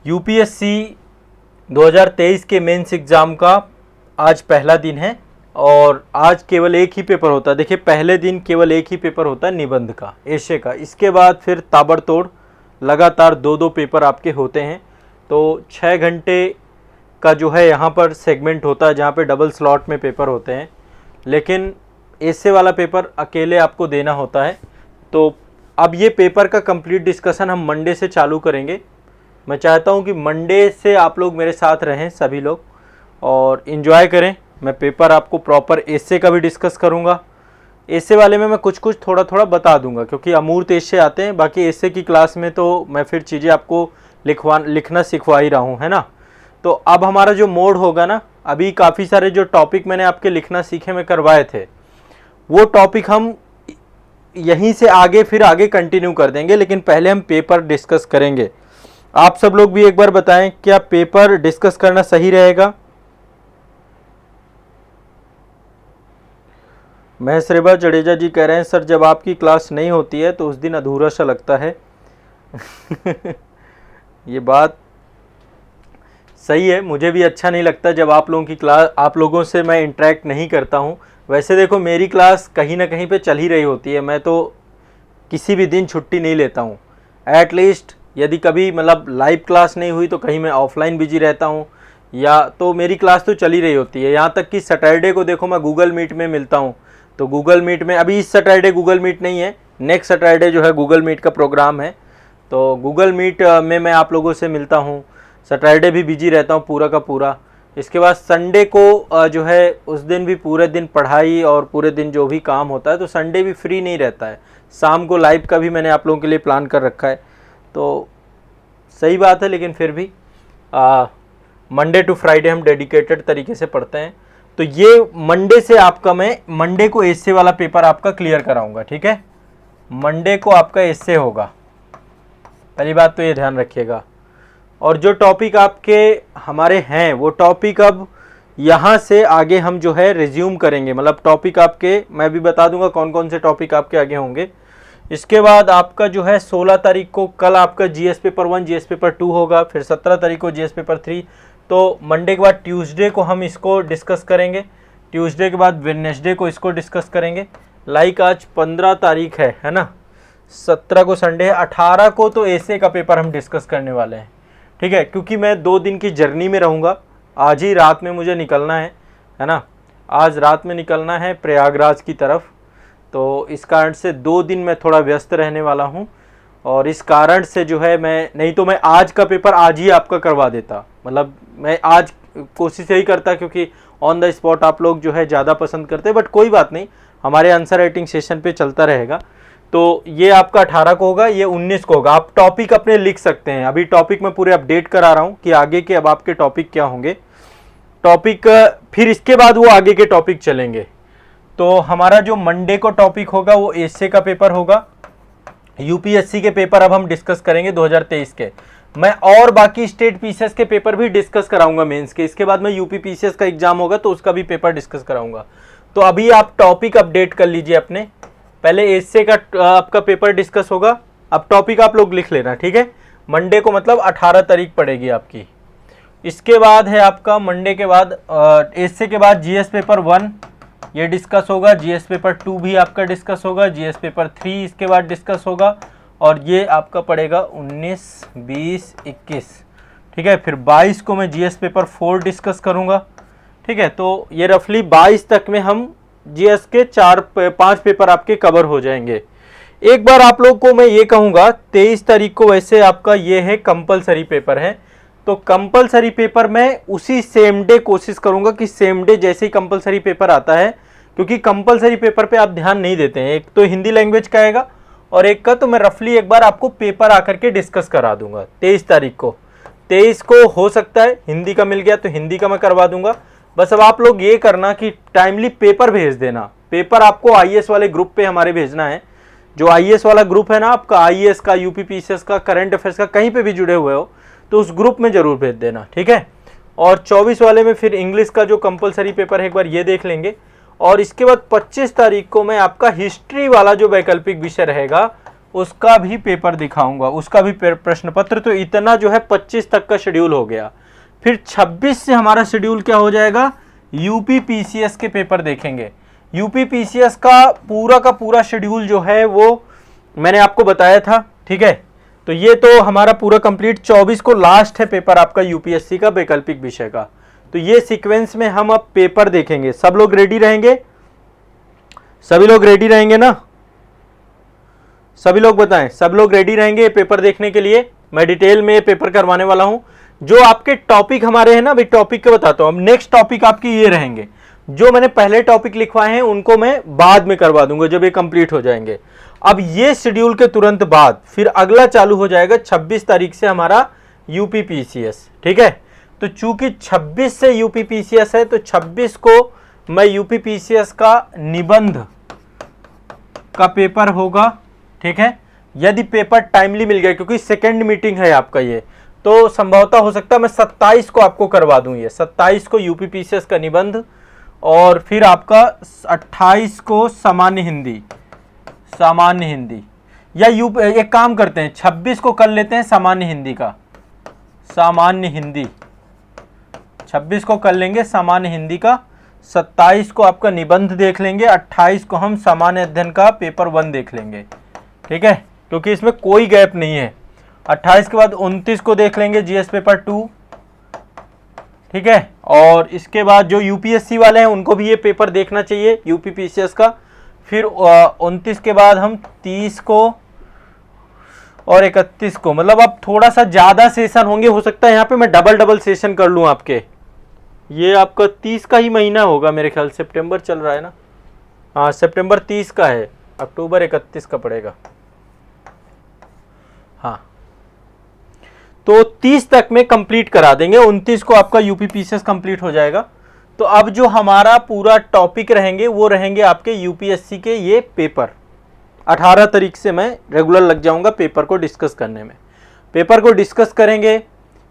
UPSC 2023 के mains exam का आज पहला दिन है और आज केवल एक ही पेपर होता है। देखिए, पहले दिन केवल एक ही पेपर होता है निबंध का, एशे का। इसके बाद फिर ताबड़तोड़ लगातार दो दो पेपर आपके होते हैं। तो 6 घंटे का जो है यहाँ पर सेगमेंट होता है, जहाँ पे डबल स्लॉट में पेपर होते हैं, लेकिन एशे वाला पेपर अकेले आपको देना होता है। तो अब ये पेपर का कंप्लीट डिस्कशन हम मंडे से चालू करेंगे। मैं चाहता हूँ कि मंडे से आप लोग मेरे साथ रहें सभी लोग और इन्जॉय करें। मैं पेपर आपको प्रॉपर एशे का भी डिस्कस करूँगा। एशे वाले में मैं कुछ कुछ थोड़ा थोड़ा बता दूंगा, क्योंकि अमूर्त एशे आते हैं। बाकी एशे की क्लास में तो मैं फिर चीज़ें आपको लिखना सिखवा ही रहा हूँ, है ना। तो अब हमारा जो मोड होगा ना, अभी काफ़ी सारे जो टॉपिक मैंने आपके लिखना सीखे में करवाए थे, वो टॉपिक हम यहीं से आगे फिर आगे कंटिन्यू कर देंगे, लेकिन पहले हम पेपर डिस्कस करेंगे। आप सब लोग भी एक बार बताएं, क्या पेपर डिस्कस करना सही रहेगा? महेश रेबा जडेजा जी कह रहे हैं, सर जब आपकी क्लास नहीं होती है तो उस दिन अधूरा सा लगता है। ये बात सही है, मुझे भी अच्छा नहीं लगता जब आप लोगों की क्लास, आप लोगों से मैं इंटरेक्ट नहीं करता हूँ। वैसे देखो, मेरी क्लास कहीं ना कहीं पे चल ही रही होती है, मैं तो किसी भी दिन छुट्टी नहीं लेता हूँ। एटलीस्ट यदि कभी मतलब लाइव क्लास नहीं हुई तो कहीं मैं ऑफलाइन बिजी रहता हूँ, या तो मेरी क्लास तो चल ही रही होती है। यहाँ तक कि सैटरडे को देखो मैं गूगल मीट में मिलता हूँ, तो गूगल मीट में अभी इस सैटरडे गूगल मीट नहीं है, नेक्स्ट सैटरडे जो है गूगल मीट का प्रोग्राम है, तो गूगल मीट में मैं आप लोगों से मिलता हूँ। सैटरडे भी बिजी रहता हूँ पूरा का पूरा। इसके बाद संडे को जो है उस दिन भी पूरे दिन पढ़ाई और पूरे दिन जो भी काम होता है, तो संडे भी फ्री नहीं रहता है। शाम को लाइव का भी मैंने आप लोगों के लिए प्लान कर रखा है, तो सही बात है। लेकिन फिर भी मंडे टू फ्राइडे हम डेडिकेटेड तरीके से पढ़ते हैं। तो ये मंडे से आपका, मैं मंडे को एशे वाला पेपर आपका क्लियर कराऊंगा, ठीक है। मंडे को आपका एशे होगा, पहली बात तो ये ध्यान रखिएगा। और जो टॉपिक आपके हमारे हैं वो टॉपिक अब यहाँ से आगे हम जो है रिज्यूम करेंगे। मतलब टॉपिक आपके मैं भी बता दूंगा कौन कौन से टॉपिक आपके आगे होंगे। इसके बाद आपका जो है 16 तारीख को कल आपका जीएस पेपर 1 जीएस पेपर 2 होगा, फिर 17 तारीख को जीएस पेपर 3। तो मंडे के बाद ट्यूसडे को हम इसको डिस्कस करेंगे, ट्यूसडे के बाद वेडनेसडे को इसको डिस्कस करेंगे। लाइक आज 15 तारीख है ना, 17 को संडे है, 18 को तो एशे का पेपर हम डिस्कस करने वाले हैं, ठीक है। क्योंकि मैं 2 दिन की जर्नी में रहूँगा, आज ही रात में मुझे निकलना है ना, आज रात में निकलना है प्रयागराज की तरफ। तो इस कारण से 2 दिन मैं थोड़ा व्यस्त रहने वाला हूँ, और इस कारण से जो है मैं, नहीं तो मैं आज का पेपर आज ही आपका करवा देता। मतलब मैं आज कोशिश यही करता, क्योंकि ऑन द स्पॉट आप लोग जो है ज़्यादा पसंद करते हैं, बट कोई बात नहीं, हमारे आंसर राइटिंग सेशन पे चलता रहेगा। तो ये आपका 18 को होगा, ये 19 को होगा। आप टॉपिक अपने लिख सकते हैं, अभी टॉपिक मैं पूरे अपडेट करा रहा हूँ कि आगे के अब आपके टॉपिक क्या होंगे। टॉपिक फिर इसके बाद वो आगे के टॉपिक चलेंगे। तो हमारा जो मंडे को टॉपिक होगा वो एशे का पेपर होगा। यूपीएससी के पेपर अब हम डिस्कस करेंगे 2023 के। मैं और बाकी स्टेट पीसीएस के पेपर भी डिस्कस कराऊंगा मेंस के। इसके बाद में यूपी पीसीएस का एग्जाम होगा तो उसका भी पेपर डिस्कस कराऊंगा। तो अभी आप टॉपिक अपडेट कर लीजिए अपने, पहले एशे का आपका पेपर डिस्कस होगा, अब टॉपिक आप लोग लिख लेना, ठीक है। मंडे को मतलब 18 तारीख पड़ेगी आपकी। इसके बाद है आपका मंडे के बाद एशे के बाद जीएस पेपर 1 ये डिस्कस होगा, जीएस पेपर 2 भी आपका डिस्कस होगा, जीएस पेपर 3 इसके बाद डिस्कस होगा, और ये आपका पड़ेगा 19, 20, 21, ठीक है। फिर 22 को मैं जीएस पेपर 4 डिस्कस करूँगा, ठीक है। तो ये रफली 22 तक में हम जीएस के 4-5 पेपर आपके कवर हो जाएंगे। एक बार आप लोग को मैं ये कहूँगा, 23 तारीख को वैसे आपका ये है कंपलसरी पेपर है, तो कंपलसरी पेपर में उसी सेम डे कोशिश करूँगा कि सेम डे जैसे ही कंपलसरी पेपर आता है, क्योंकि कंपलसरी पेपर पे आप ध्यान नहीं देते हैं। एक तो हिंदी लैंग्वेज का आएगा और एक का तो मैं रफली एक बार आपको पेपर आकर के डिस्कस करा दूंगा 23 तारीख को। 23 को हो सकता है हिंदी का मिल गया तो हिंदी का मैं करवा दूंगा। बस अब आप लोग ये करना कि टाइमली पेपर भेज देना। पेपर आपको आईएएस वाले ग्रुप पे हमारे भेजना है। जो आईएएस वाला ग्रुप है ना आपका, आईएएस का, यूपी पीसीएस का, करंट अफेयर्स का, कहीं पे भी जुड़े हुए हो तो उस ग्रुप में जरूर भेज देना, ठीक है। और 24 वाले में फिर इंग्लिश का जो कंपलसरी पेपर है एक बार ये देख लेंगे। और इसके बाद 25 तारीख को मैं आपका हिस्ट्री वाला जो वैकल्पिक विषय रहेगा उसका भी पेपर दिखाऊंगा, उसका भी प्रश्न पत्र। तो इतना जो है 25 तक का शेड्यूल हो गया। फिर 26 से हमारा शेड्यूल क्या हो जाएगा, यूपी पीसीएस के पेपर देखेंगे। यूपी पीसीएस का पूरा शेड्यूल जो है वो मैंने आपको बताया था, ठीक है। तो ये तो हमारा पूरा कंप्लीट, 24 को लास्ट है पेपर आपका यूपीएससी का वैकल्पिक विषय का। तो ये सीक्वेंस में हम अब पेपर देखेंगे। सब लोग रेडी रहेंगे, सभी लोग रेडी रहेंगे ना, सभी लोग बताएं, सब लोग रेडी रहेंगे पेपर देखने के लिए। मैं डिटेल में पेपर करवाने वाला हूं। जो आपके टॉपिक हमारे हैं ना, भाई टॉपिक के बताता हूं। अब नेक्स्ट टॉपिक आपके ये रहेंगे, जो मैंने पहले टॉपिक लिखवाए हैं उनको मैं बाद में करवा दूंगा जब ये कंप्लीट हो जाएंगे। अब ये शेड्यूल के तुरंत बाद फिर अगला चालू हो जाएगा 26 तारीख से हमारा यूपी पीसीएस, ठीक है। तो चूंकि 26 से यूपी पीसीएस है, तो 26 को मैं यूपी पीसीएस का निबंध का पेपर होगा, ठीक है। यदि पेपर टाइमली मिल गया, क्योंकि सेकेंड मीटिंग है आपका ये, तो संभवतः हो सकता है मैं 27 को आपको करवा दूं। ये 27 को यूपी पीसीएस का निबंध, और फिर आपका 28 को सामान्य हिंदी, या एक काम करते हैं 26 को कर लेते हैं सामान्य हिंदी का, 26 को कर लेंगे सामान्य हिंदी का, 27 को आपका निबंध देख लेंगे, 28 को हम सामान्य अध्ययन का पेपर 1 देख लेंगे, ठीक है, क्योंकि इसमें कोई गैप नहीं है। 28 के बाद 29 को देख लेंगे जीएस पेपर 2, ठीक है। और इसके बाद जो यूपीएससी वाले हैं उनको भी ये पेपर देखना चाहिए यूपी पीसीएस का। फिर 29 के बाद हम 30 को और 31 को, मतलब अब थोड़ा सा ज़्यादा सेशन होंगे, हो सकता है यहाँ पे मैं डबल सेशन कर लूँ आपके। ये आपका 30 का ही महीना होगा मेरे ख्याल, सितंबर चल रहा है ना, हाँ सितंबर 30 का है, अक्टूबर 31 का पड़ेगा, हाँ। तो 30 तक में कंप्लीट करा देंगे, 29 को आपका यूपी पीसीएस कंप्लीट हो जाएगा। तो अब जो हमारा पूरा टॉपिक रहेंगे वो रहेंगे आपके यूपीएससी के ये पेपर। 18 तारीख से मैं रेगुलर लग जाऊंगा पेपर को डिस्कस करने में। पेपर को डिस्कस करेंगे,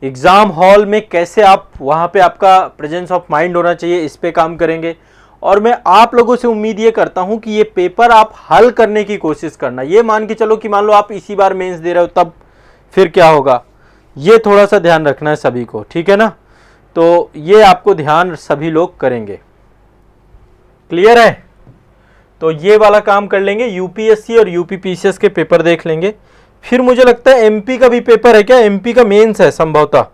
एग्ज़ाम हॉल में कैसे आप वहाँ पे आपका प्रेजेंस ऑफ माइंड होना चाहिए, इस पे काम करेंगे। और मैं आप लोगों से उम्मीद ये करता हूँ कि ये पेपर आप हल करने की कोशिश करना। ये मान के चलो कि मान लो आप इसी बार मेंस दे रहे हो, तब फिर क्या होगा, ये थोड़ा सा ध्यान रखना है सभी को, ठीक है ना। तो ये आपको ध्यान सभी लोग करेंगे, क्लियर है। तो ये वाला काम कर लेंगे, यूपीएससी और यूपी पीसीएस के पेपर देख लेंगे। फिर मुझे लगता है एमपी का भी पेपर है क्या, एमपी का मेंस है संभवतः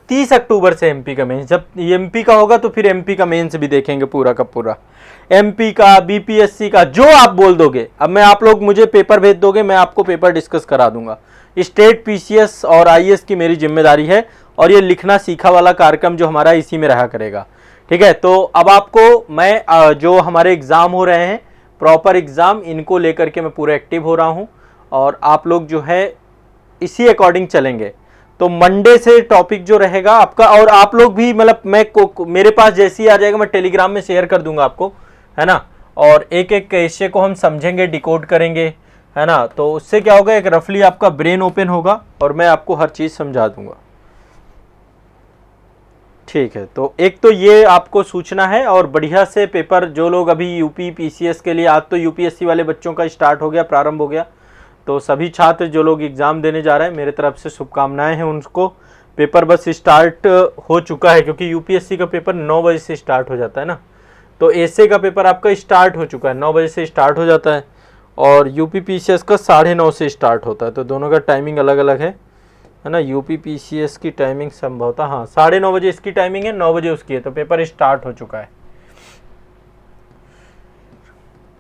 30 अक्टूबर से एमपी का मेंस। जब एमपी का होगा तो फिर एमपी का मेंस भी देखेंगे पूरा का पूरा, एमपी का, बीपीएससी का, जो आप बोल दोगे। अब मैं, आप लोग मुझे पेपर भेज दोगे, मैं आपको पेपर डिस्कस करा दूंगा। स्टेट पीसीएस और आईएएस की मेरी जिम्मेदारी है, और ये लिखना सीखा वाला कार्यक्रम जो हमारा इसी में रहा करेगा, ठीक है। तो अब आपको मैं जो हमारे एग्ज़ाम हो रहे हैं, प्रॉपर एग्ज़ाम, इनको लेकर के मैं पूरा एक्टिव हो रहा हूँ, और आप लोग जो है इसी अकॉर्डिंग चलेंगे। तो मंडे से टॉपिक जो रहेगा आपका, और आप लोग भी, मतलब मेरे पास जैसे ही आ जाएगा मैं टेलीग्राम में शेयर कर दूंगा आपको, है ना। और एक एक हिस्से को हम समझेंगे, डिकोड करेंगे, है ना। तो उससे क्या होगा, एक रफली आपका ब्रेन ओपन होगा और मैं आपको हर चीज़ समझा दूंगा, ठीक है। तो एक तो ये आपको सूचना है, और बढ़िया से पेपर जो लोग अभी यूपी पीसीएस के लिए, आज तो यूपीएससी वाले बच्चों का स्टार्ट हो गया, प्रारंभ हो गया। तो सभी छात्र जो लोग एग्ज़ाम देने जा रहे हैं, मेरे तरफ से शुभकामनाएं हैं उनको। पेपर बस स्टार्ट हो चुका है, क्योंकि यूपीएससी का पेपर 9 बजे से स्टार्ट हो जाता है ना। तो एसए का पेपर आपका स्टार्ट हो चुका है, 9 बजे से स्टार्ट हो जाता है, और यूपी पीसीएस का 9:30 से स्टार्ट होता है। तो दोनों का टाइमिंग अलग अलग है ना। यूपी पीसीएस की टाइमिंग संभवतः, हाँ 9:30 बजे इसकी टाइमिंग है, 9 बजे उसकी है। तो पेपर स्टार्ट हो चुका है,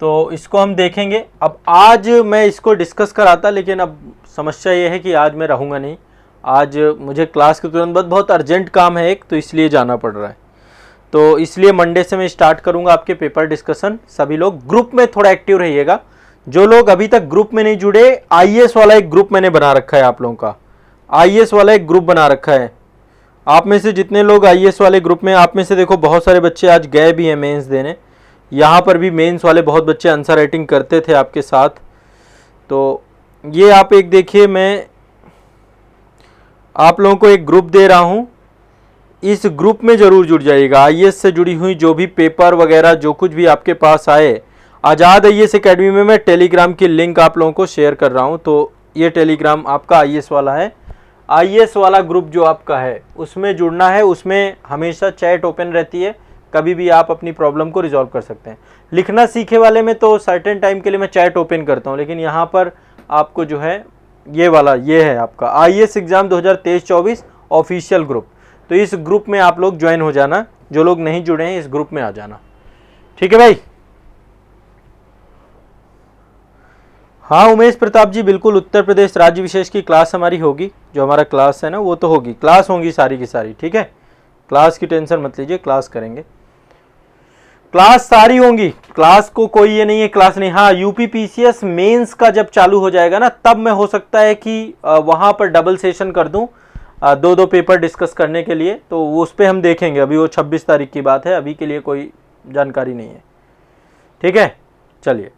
तो इसको हम देखेंगे। अब आज मैं इसको डिस्कस कराता, लेकिन अब समस्या ये है कि आज मैं रहूँगा नहीं। आज मुझे क्लास के तुरंत बाद बहुत अर्जेंट काम है एक, तो इसलिए जाना पड़ रहा है। तो इसलिए मंडे से मैं स्टार्ट करूँगा आपके पेपर डिस्कशन। सभी लोग ग्रुप में थोड़ा एक्टिव रहिएगा। जो लोग अभी तक ग्रुप में नहीं जुड़े, आईएएस वाला एक ग्रुप मैंने बना रखा है आप लोगों का, आईएएस वाला एक ग्रुप बना रखा है। आप में से जितने लोग आईएएस वाले ग्रुप में, आप में से देखो बहुत सारे बच्चे आज गए भी हैं मेंस देने। यहाँ पर भी मेंस वाले बहुत बच्चे आंसर राइटिंग करते थे आपके साथ। तो ये आप एक देखिए, मैं आप लोगों को एक ग्रुप दे रहा हूँ, इस ग्रुप में ज़रूर जुड़ जाइएगा। आईएएस से जुड़ी हुई जो भी पेपर वगैरह जो कुछ भी आपके पास आए, आज़ाद IAS एकेडमी में मैं टेलीग्राम की लिंक आप लोगों को शेयर कर रहा हूँ। तो ये टेलीग्राम आपका IAS वाला है। IAS वाला ग्रुप जो आपका है उसमें जुड़ना है, उसमें हमेशा चैट ओपन रहती है, कभी भी आप अपनी प्रॉब्लम को रिजॉल्व कर सकते हैं। लिखना सीखे वाले में तो सर्टेन टाइम के लिए मैं चैट ओपन करता हूँ, लेकिन यहाँ पर आपको जो है ये वाला ये है आपका IAS एग्ज़ाम 2023-24 ऑफिशियल ग्रुप। तो इस ग्रुप में आप लोग ज्वाइन हो जाना, जो लोग नहीं जुड़े हैं इस ग्रुप में आ जाना, ठीक है भाई। हाँ उमेश प्रताप जी, बिल्कुल उत्तर प्रदेश राज्य विशेष की क्लास हमारी होगी, जो हमारा क्लास है ना वो तो होगी, क्लास होंगी सारी की सारी, ठीक है। क्लास की टेंशन मत लीजिए, क्लास करेंगे, क्लास सारी होंगी, क्लास को कोई ये नहीं है क्लास नहीं। हाँ यूपी PCS मेंस का जब चालू हो जाएगा ना, तब मैं हो सकता है कि वहाँ पर डबल सेशन कर दूँ, दो पेपर डिस्कस करने के लिए, तो उस पर हम देखेंगे। अभी वो 26 तारीख की बात है, अभी के लिए कोई जानकारी नहीं है, ठीक है। चलिए।